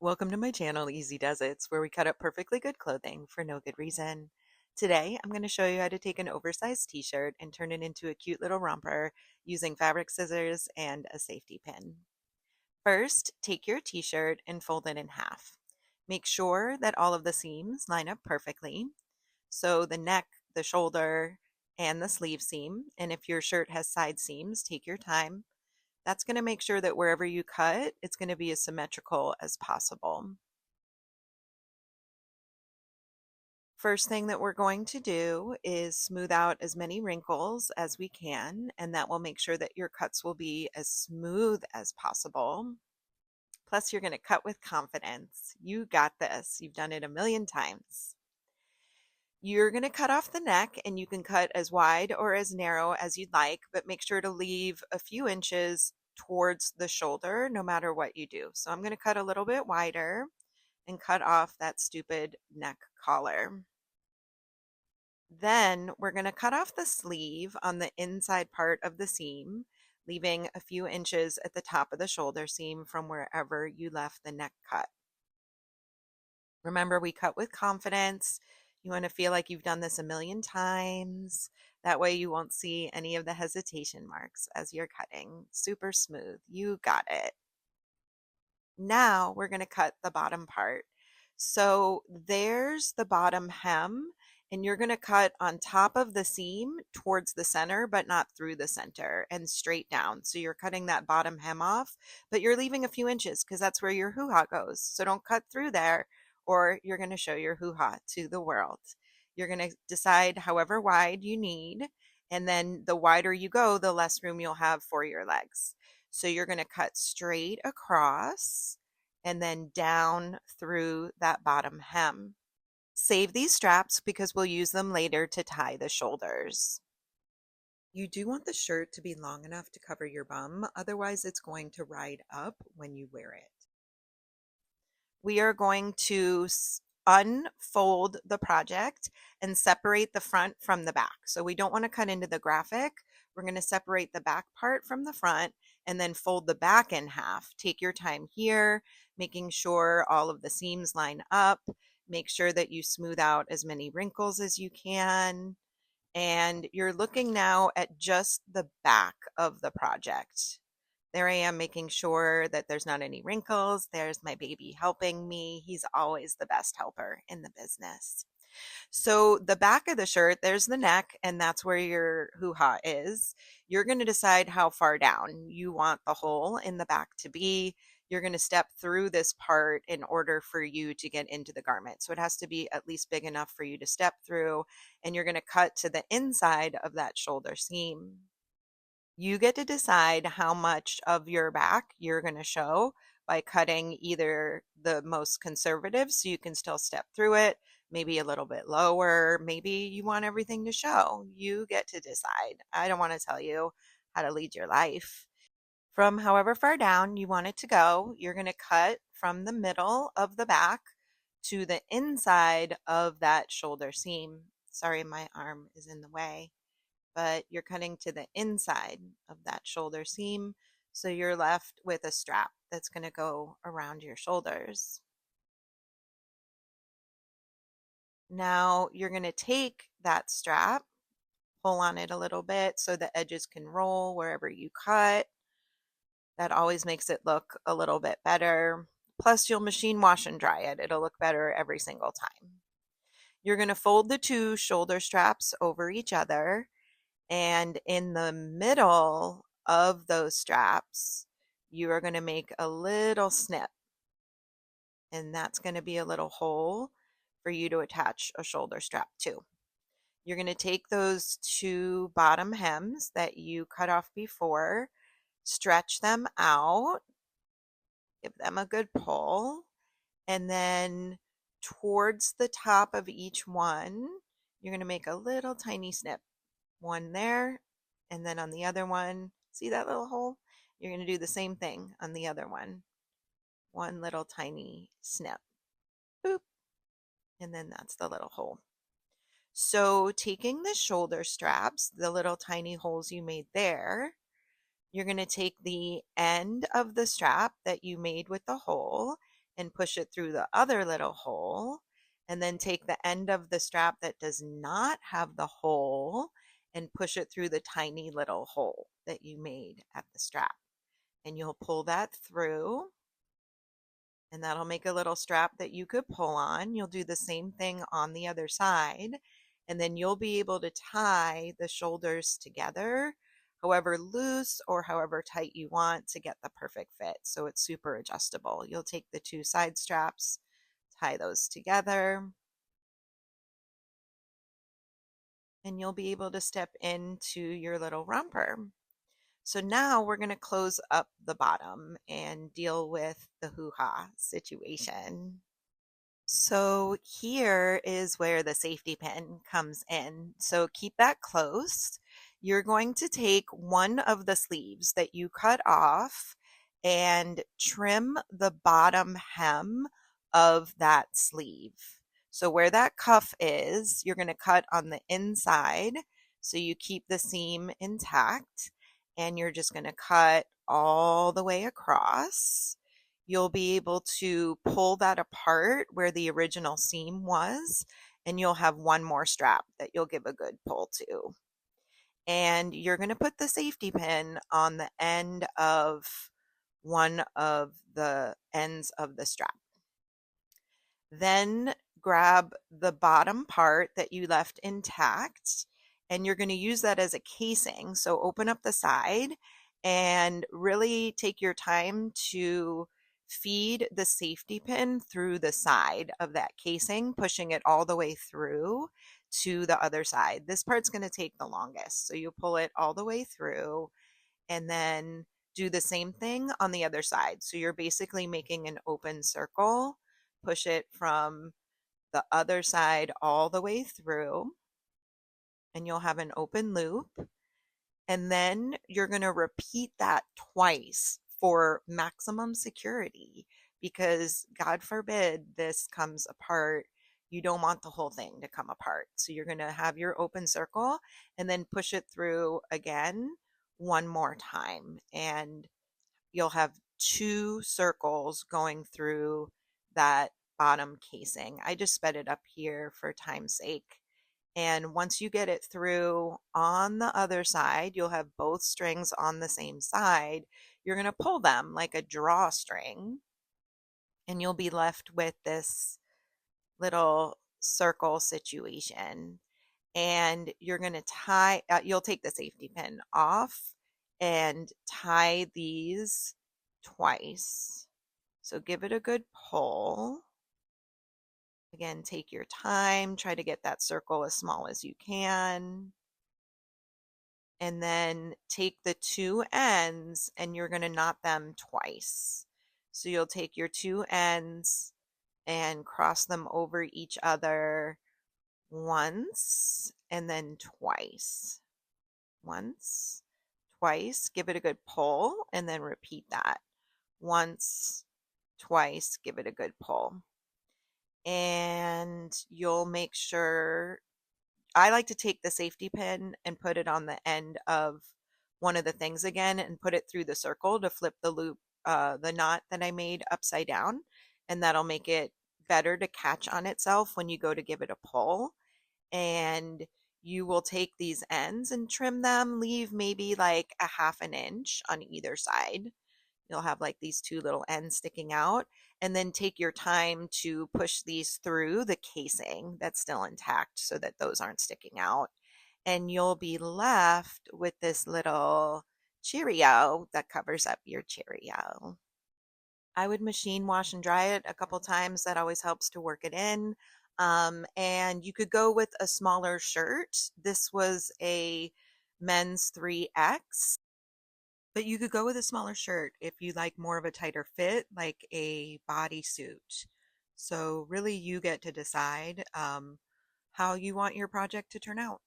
Welcome to my channel, Easy Does It's, where we cut up perfectly good clothing for no good reason. Today, I'm going to show you how to take an oversized t-shirt and turn it into a cute little romper using fabric scissors and a safety pin. First, take your t-shirt and fold it in half. Make sure that all of the seams line up perfectly. So the neck, the shoulder, and the sleeve seam. And if your shirt has side seams, take your time. That's going to make sure that wherever you cut, it's going to be as symmetrical as possible. First thing that we're going to do is smooth out as many wrinkles as we can, and that will make sure that your cuts will be as smooth as possible. Plus, you're going to cut with confidence. You got this. You've done it a million times. You're going to cut off the neck, and you can cut as wide or as narrow as you'd like, but make sure to leave a few inches towards the shoulder no matter what you do. So I'm going to cut a little bit wider and cut off that stupid neck collar. Then we're going to cut off the sleeve on the inside part of the seam, leaving a few inches at the top of the shoulder seam from wherever you left the neck cut. Remember, we cut with confidence. You want to feel like you've done this a million times. That way you won't see any of the hesitation marks as you're cutting. Super smooth. You got it. Now we're going to cut the bottom part. So there's the bottom hem, and you're going to cut on top of the seam towards the center, but not through the center, and straight down. So you're cutting that bottom hem off, but you're leaving a few inches because that's where your hoo-ha goes. So don't cut through there, or you're going to show your hoo-ha to the world. You're going to decide however wide you need, and then the wider you go, the less room you'll have for your legs. So you're going to cut straight across and then down through that bottom hem. Save these straps because we'll use them later to tie the shoulders. You do want the shirt to be long enough to cover your bum, otherwise it's going to ride up when you wear it. We are going to unfold the project and separate the front from the back. So we don't want to cut into the graphic. We're going to separate the back part from the front and then fold the back in half. Take your time here, making sure all of the seams line up. Make sure that you smooth out as many wrinkles as you can. And you're looking now at just the back of the project. There I am making sure that there's not any wrinkles. There's my baby helping me. He's always the best helper in the business. So the back of the shirt, there's the neck, and that's where your hoo-ha is. You're going to decide how far down you want the hole in the back to be. You're going to step through this part in order for you to get into the garment. So it has to be at least big enough for you to step through, and you're going to cut to the inside of that shoulder seam. You get to decide how much of your back you're going to show by cutting either the most conservative so you can still step through it, maybe a little bit lower, maybe you want everything to show. You get to decide. I don't want to tell you how to lead your life. From however far down you want it to go, you're going to cut from the middle of the back to the inside of that shoulder seam. Sorry, my arm is in the way. But you're cutting to the inside of that shoulder seam, so you're left with a strap that's going to go around your shoulders. Now you're going to take that strap, pull on it a little bit so the edges can roll wherever you cut. That always makes it look a little bit better. Plus, you'll machine wash and dry it. It'll look better every single time. You're going to fold the two shoulder straps over each other. And in the middle of those straps, you are going to make a little snip. And that's going to be a little hole for you to attach a shoulder strap to. You're going to take those two bottom hems that you cut off before, stretch them out, give them a good pull, and then towards the top of each one, you're going to make a little tiny snip. One there, and then on the other one, see that little hole? You're going to do the same thing on the other one. One little tiny snip. Boop. And then that's the little hole. So taking the shoulder straps, the little tiny holes you made there, you're going to take the end of the strap that you made with the hole, and push it through the other little hole, and then take the end of the strap that does not have the hole and push it through the tiny little hole that you made at the strap. And you'll pull that through, and that'll make a little strap that you could pull on. You'll do the same thing on the other side, and then you'll be able to tie the shoulders together however loose or however tight you want to get the perfect fit. So it's super adjustable. You'll take the two side straps, tie those together, and you'll be able to step into your little romper. So now we're going to close up the bottom and deal with the hoo-ha situation. So here is where the safety pin comes in. So keep that close. You're going to take one of the sleeves that you cut off and trim the bottom hem of that sleeve. So where that cuff is, you're going to cut on the inside so you keep the seam intact, and you're just going to cut all the way across. You'll be able to pull that apart where the original seam was, and you'll have one more strap that you'll give a good pull to. And you're going to put the safety pin on the end of one of the ends of the strap. Then grab the bottom part that you left intact, and you're going to use that as a casing. So open up the side and really take your time to feed the safety pin through the side of that casing, pushing it all the way through to the other side. This part's going to take the longest. So you pull it all the way through and then do the same thing on the other side. So you're basically making an open circle. Push it from the other side all the way through, and you'll have an open loop. And then you're going to repeat that twice for maximum security, because God forbid this comes apart. You don't want the whole thing to come apart. So you're going to have your open circle and then push it through again one more time. And you'll have two circles going through that bottom casing. I just sped it up here for time's sake. And once you get it through on the other side, you'll have both strings on the same side. You're going to pull them like a drawstring, and you'll be left with this little circle situation. And you're going to tie, you'll take the safety pin off and tie these twice. So give it a good pull. Again, take your time, try to get that circle as small as you can. And then take the two ends and you're going to knot them twice. So you'll take your two ends and cross them over each other once and then twice. Once, twice, give it a good pull, and then repeat that. Once, twice, give it a good pull. And you'll make sure, I like to take the safety pin and put it on the end of one of the things again and put it through the circle to flip the loop, the knot that I made upside down, and that'll make it better to catch on itself when you go to give it a pull. And you will take these ends and trim them, leave maybe like a half an inch on either side. You'll have like these two little ends sticking out, and then take your time to push these through the casing that's still intact so that those aren't sticking out. And you'll be left with this little Cheerio that covers up your Cheerio. I would machine wash and dry it a couple times. That always helps to work it in. And you could go with a smaller shirt. This was a men's 3X. But you could go with a smaller shirt if you like more of a tighter fit, like a bodysuit. So really you get to decide how you want your project to turn out.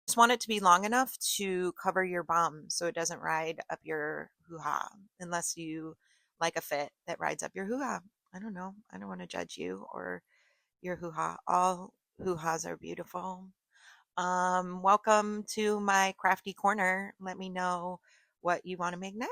Just want it to be long enough to cover your bum so it doesn't ride up your hoo-ha, unless you like a fit that rides up your hoo-ha. I don't know. I don't want to judge you or your hoo-ha. All hoo-has are beautiful. Welcome to my crafty corner. Let me know what you want to make next.